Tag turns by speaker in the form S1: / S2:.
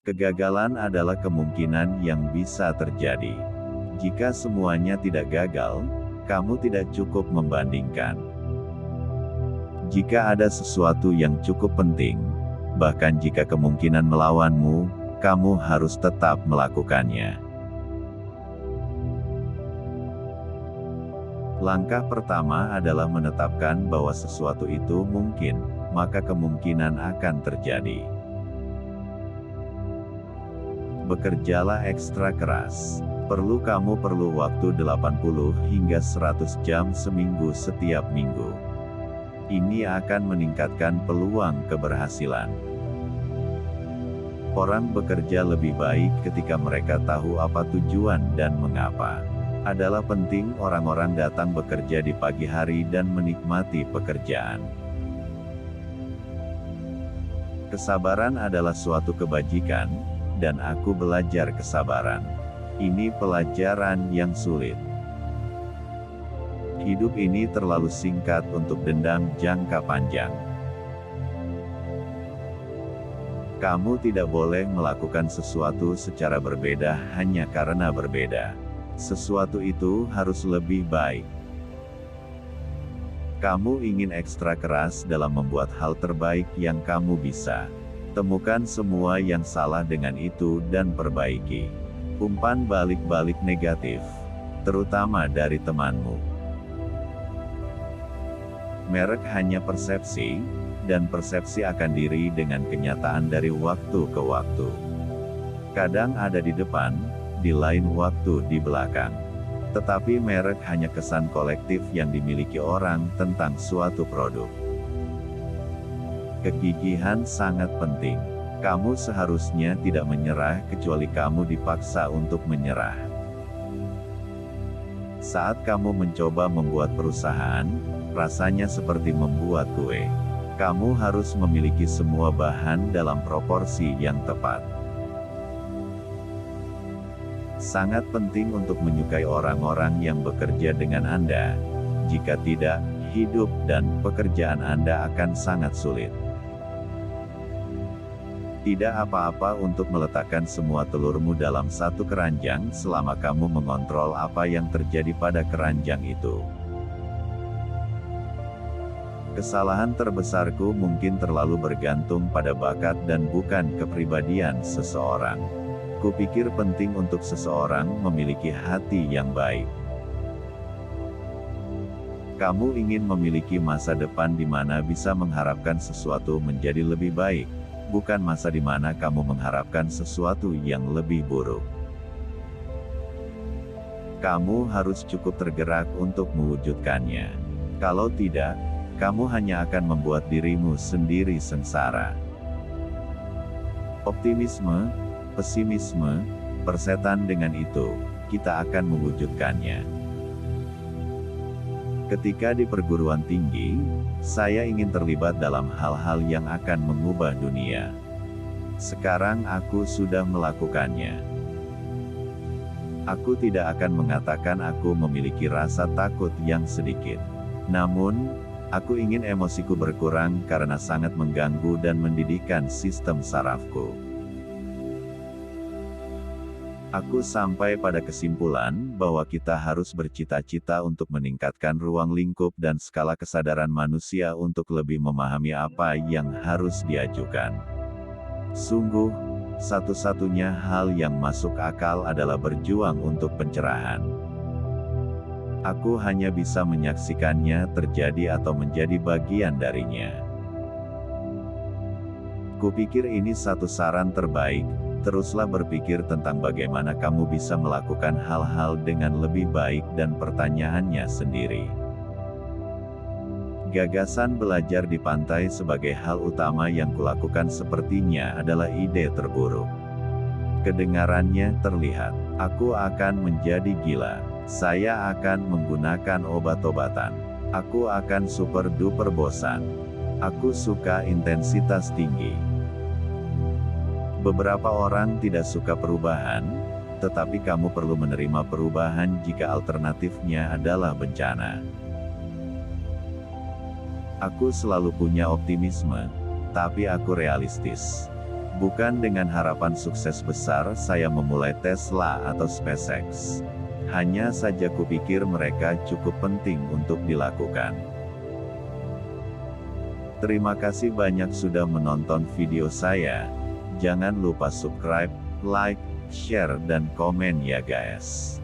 S1: Kegagalan adalah kemungkinan yang bisa terjadi. Jika semuanya tidak gagal, kamu tidak cukup membandingkan. Jika ada sesuatu yang cukup penting, bahkan jika kemungkinan melawanmu, kamu harus tetap melakukannya. Langkah pertama adalah menetapkan bahwa sesuatu itu mungkin, maka kemungkinan akan terjadi. Bekerjalah ekstra keras. Kamu perlu waktu 80 hingga 100 jam seminggu setiap minggu. Ini akan meningkatkan peluang keberhasilan. Orang bekerja lebih baik ketika mereka tahu apa tujuan dan mengapa. Adalah penting orang-orang datang bekerja di pagi hari dan menikmati pekerjaan. Kesabaran adalah suatu kebajikan, dan aku belajar kesabaran. Ini pelajaran yang sulit. Hidup ini terlalu singkat untuk dendam jangka panjang. Kamu tidak boleh melakukan sesuatu secara berbeda hanya karena berbeda. Sesuatu itu harus lebih baik. Kamu ingin ekstra keras dalam membuat hal terbaik yang kamu bisa. Temukan semua yang salah dengan itu dan perbaiki. Umpan balik-balik negatif, terutama dari temanmu. Merek hanya persepsi, dan persepsi akan diri dengan kenyataan dari waktu ke waktu. Kadang ada di depan, di lain waktu di belakang. Tetapi merek hanya kesan kolektif yang dimiliki orang tentang suatu produk. Kegigihan sangat penting. Kamu seharusnya tidak menyerah kecuali kamu dipaksa untuk menyerah. Saat kamu mencoba membuat perusahaan, rasanya seperti membuat kue. Kamu harus memiliki semua bahan dalam proporsi yang tepat. Sangat penting untuk menyukai orang-orang yang bekerja dengan Anda. Jika tidak, hidup dan pekerjaan Anda akan sangat sulit. Tidak apa-apa untuk meletakkan semua telurmu dalam satu keranjang selama kamu mengontrol apa yang terjadi pada keranjang itu. Kesalahan terbesarku mungkin terlalu bergantung pada bakat dan bukan kepribadian seseorang. Kupikir penting untuk seseorang memiliki hati yang baik. Kamu ingin memiliki masa depan di mana bisa mengharapkan sesuatu menjadi lebih baik, bukan masa di mana kamu mengharapkan sesuatu yang lebih buruk. Kamu harus cukup tergerak untuk mewujudkannya. Kalau tidak, kamu hanya akan membuat dirimu sendiri sengsara. Optimisme, pesimisme, persetan dengan itu, kita akan mewujudkannya. Ketika di perguruan tinggi, saya ingin terlibat dalam hal-hal yang akan mengubah dunia. Sekarang aku sudah melakukannya. Aku tidak akan mengatakan aku memiliki rasa takut yang sedikit. Namun, aku ingin emosiku berkurang karena sangat mengganggu dan mendidikkan sistem sarafku. Aku sampai pada kesimpulan bahwa kita harus bercita-cita untuk meningkatkan ruang lingkup dan skala kesadaran manusia untuk lebih memahami apa yang harus diajukan. Sungguh, satu-satunya hal yang masuk akal adalah berjuang untuk pencerahan. Aku hanya bisa menyaksikannya terjadi atau menjadi bagian darinya. Kupikir ini satu saran terbaik. Teruslah berpikir tentang bagaimana kamu bisa melakukan hal-hal dengan lebih baik dan pertanyaannya sendiri. Gagasan belajar di pantai sebagai hal utama yang kulakukan sepertinya adalah ide terburuk. Kedengarannya terlihat, aku akan menjadi gila. Saya akan menggunakan obat-obatan. Aku akan super duper bosan. Aku suka intensitas tinggi. Beberapa orang tidak suka perubahan, tetapi kamu perlu menerima perubahan jika alternatifnya adalah bencana. Aku selalu punya optimisme, tapi aku realistis. Bukan dengan harapan sukses besar saya memulai Tesla atau SpaceX. Hanya saja kupikir mereka cukup penting untuk dilakukan. Terima kasih banyak sudah menonton video saya. Jangan lupa subscribe, like, share dan komen ya guys.